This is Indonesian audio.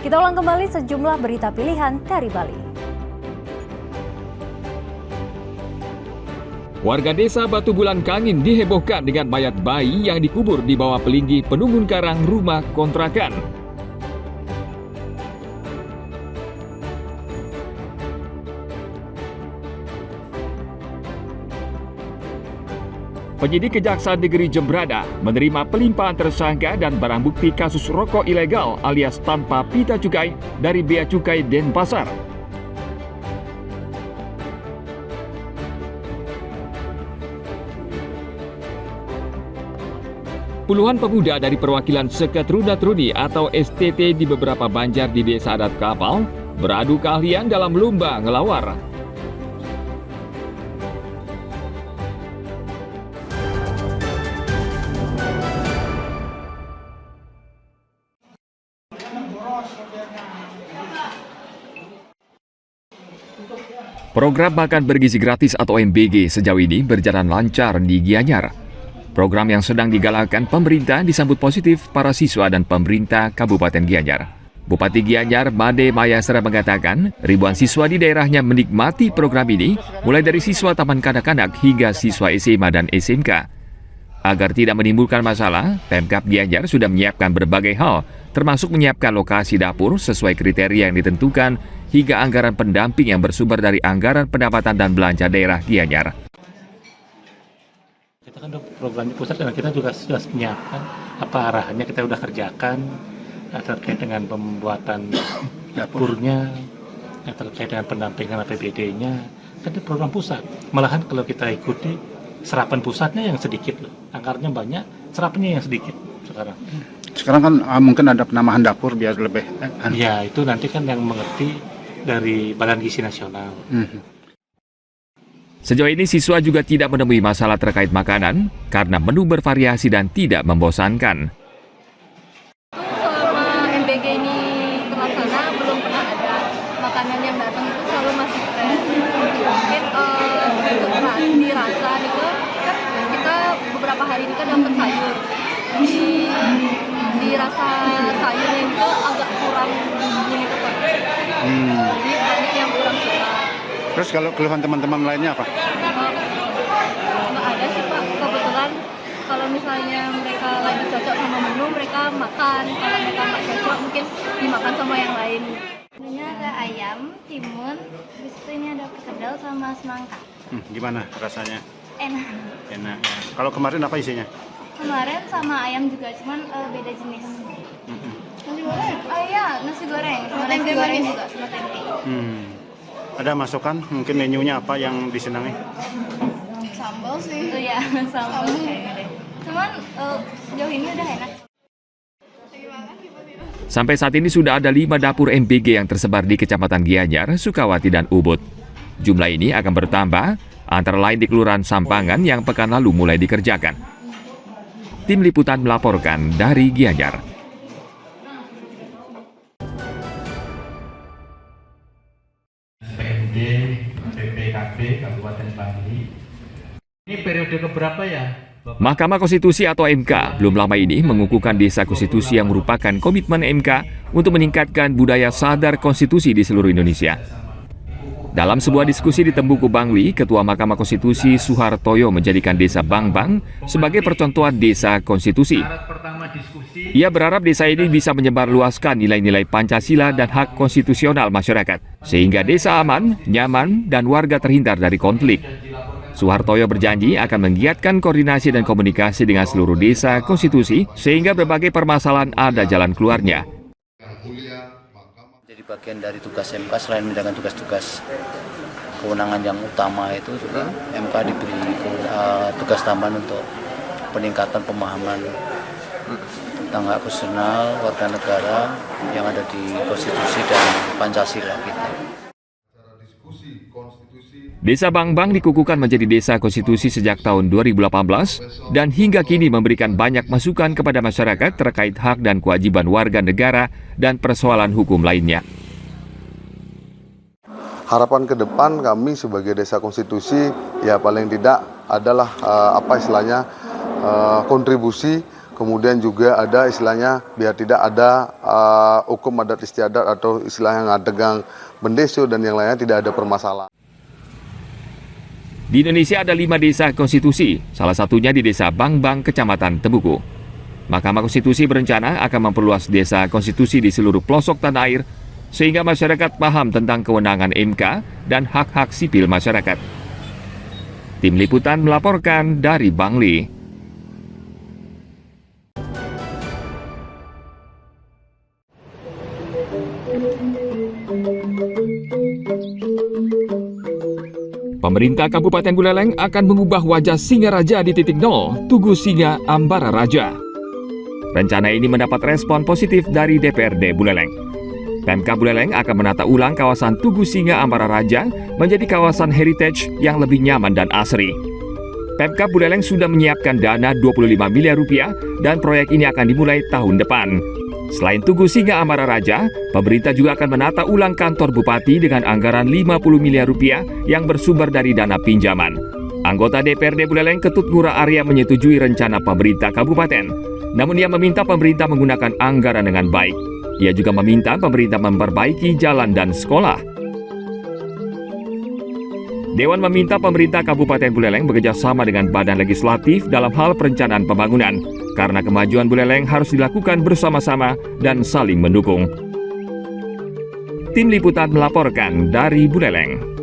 Kita ulang kembali sejumlah berita pilihan dari Bali. Warga desa Batu Bulan Kangin dihebohkan dengan mayat bayi yang dikubur di bawah pelinggi penunggun karang rumah kontrakan. Penyidik Kejaksaan Negeri Jembrana menerima pelimpahan tersangka dan barang bukti kasus rokok ilegal alias tanpa pita cukai dari Bea Cukai Denpasar. Puluhan pemuda dari perwakilan Seket Runa-Truni atau STT di beberapa banjar di Desa Adat Kapal beradu keahlian dalam lomba ngelawar. Program Makan Bergizi Gratis atau MBG sejauh ini berjalan lancar di Gianyar. Program yang sedang digalakkan pemerintah disambut positif para siswa dan pemerintah Kabupaten Gianyar. Bupati Gianyar, Made Mayasera mengatakan, ribuan siswa di daerahnya menikmati program ini, mulai dari siswa taman kanak-kanak hingga siswa SMA dan SMK. Agar tidak menimbulkan masalah, Pemkab Gianyar sudah menyiapkan berbagai hal, termasuk menyiapkan lokasi dapur sesuai kriteria yang ditentukan, hingga anggaran pendamping yang bersumber dari anggaran pendapatan dan belanja daerah Gianyar. Kita kan program pusat dan kita juga sudah menyiapkan apa arahannya, kita sudah kerjakan terkait dengan pembuatan dapurnya, terkait dengan pendampingan APBD-nya, kan itu program pusat. Malahan kalau kita ikuti serapan pusatnya yang sedikit loh, anggarannya banyak, serapannya yang sedikit sekarang. Sekarang kan mungkin ada penambahan dapur biar lebih. Ya itu nanti kan yang mengerti dari Badan Gizi Nasional. Sejauh ini siswa juga tidak menemui masalah terkait makanan karena menu bervariasi dan tidak membosankan. Selama MBG ini terlaksana belum pernah ada makanan yang datang itu selalu masih fresh. Mungkin untuk dirasa gitu kan kita beberapa hari ini kan dapat sayur. Dirasa sayurnya itu agak kurang bumbunya gitu. Jadi banyak yang kurang suka. Terus kalau keluhan teman-teman lainnya apa? Nggak ada sih Pak, kebetulan kalau misalnya mereka lagi cocok sama menu mereka makan, kalau mereka nggak cocok mungkin dimakan sama yang lain. Menunya ada ayam, timun, habis itu ini ada perkedel sama semangka. Gimana rasanya? Enak. Enak ya. Kalau kemarin apa isinya? Kemarin sama ayam juga, cuman beda jenis. Nasi goreng? Oh iya, nasi goreng. Sama tempe manis juga, sama tempe. Ada masukan? Mungkin menunya apa yang disenangi? Sambal sih. Oh iya, sambal. Cuman sejauh ini udah enak. Sampai saat ini sudah ada 5 dapur MBG yang tersebar di Kecamatan Gianyar, Sukawati, dan Ubud. Jumlah ini akan bertambah, antara lain di Kelurahan Sampangan yang pekan lalu mulai dikerjakan. Tim Liputan melaporkan dari Gianyar. PMD PPKB Kabupaten Bali. Ini periode keberapa ya? Mahkamah Konstitusi atau MK belum lama ini mengukuhkan Desa Konstitusi yang merupakan komitmen MK untuk meningkatkan budaya sadar konstitusi di seluruh Indonesia. Dalam sebuah diskusi di Tembuku Bangli, Ketua Mahkamah Konstitusi Suhartoyo menjadikan Desa Bangbang sebagai percontohan desa konstitusi. Ia berharap desa ini bisa menyebarluaskan nilai-nilai Pancasila dan hak konstitusional masyarakat, sehingga desa aman, nyaman, dan warga terhindar dari konflik. Suhartoyo berjanji akan menggiatkan koordinasi dan komunikasi dengan seluruh desa konstitusi, sehingga berbagai permasalahan ada jalan keluarnya. Jadi bagian dari tugas MK selain menjalankan tugas-tugas kewenangan yang utama itu juga MK diberi tugas tambahan untuk peningkatan pemahaman tentang hak konstitusional warga negara yang ada di konstitusi dan Pancasila kita. Desa Bangbang dikukuhkan menjadi desa konstitusi sejak tahun 2018 dan hingga kini memberikan banyak masukan kepada masyarakat terkait hak dan kewajiban warga negara dan persoalan hukum lainnya. Harapan ke depan kami sebagai desa konstitusi ya paling tidak adalah kontribusi kemudian juga ada istilahnya biar tidak ada hukum adat istiadat atau istilah yang adegang bendeso dan yang lainnya, tidak ada permasalahan. Di Indonesia ada 5 desa konstitusi, salah satunya di Desa Bangbang, Kecamatan Temuku. Mahkamah Konstitusi berencana akan memperluas desa konstitusi di seluruh pelosok tanah air, sehingga masyarakat paham tentang kewenangan MK dan hak-hak sipil masyarakat. Tim Liputan melaporkan dari Bangli. Pemerintah Kabupaten Buleleng akan mengubah wajah Singaraja di titik nol, Tugu Singa Ambara Raja. Rencana ini mendapat respon positif dari DPRD Buleleng. Pemkab Buleleng akan menata ulang kawasan Tugu Singa Ambara Raja menjadi kawasan heritage yang lebih nyaman dan asri. Pemkab Buleleng sudah menyiapkan dana 25 miliar rupiah dan proyek ini akan dimulai tahun depan. Selain Tugu Singa Ambara Raja, pemerintah juga akan menata ulang kantor bupati dengan anggaran 50 miliar rupiah yang bersumber dari dana pinjaman. Anggota DPRD Buleleng Ketut Ngurah Arya menyetujui rencana pemerintah kabupaten. Namun ia meminta pemerintah menggunakan anggaran dengan baik. Ia juga meminta pemerintah memperbaiki jalan dan sekolah. Dewan meminta pemerintah Kabupaten Buleleng bekerjasama dengan Badan Legislatif dalam hal perencanaan pembangunan, karena kemajuan Buleleng harus dilakukan bersama-sama dan saling mendukung. Tim Liputan melaporkan dari Buleleng.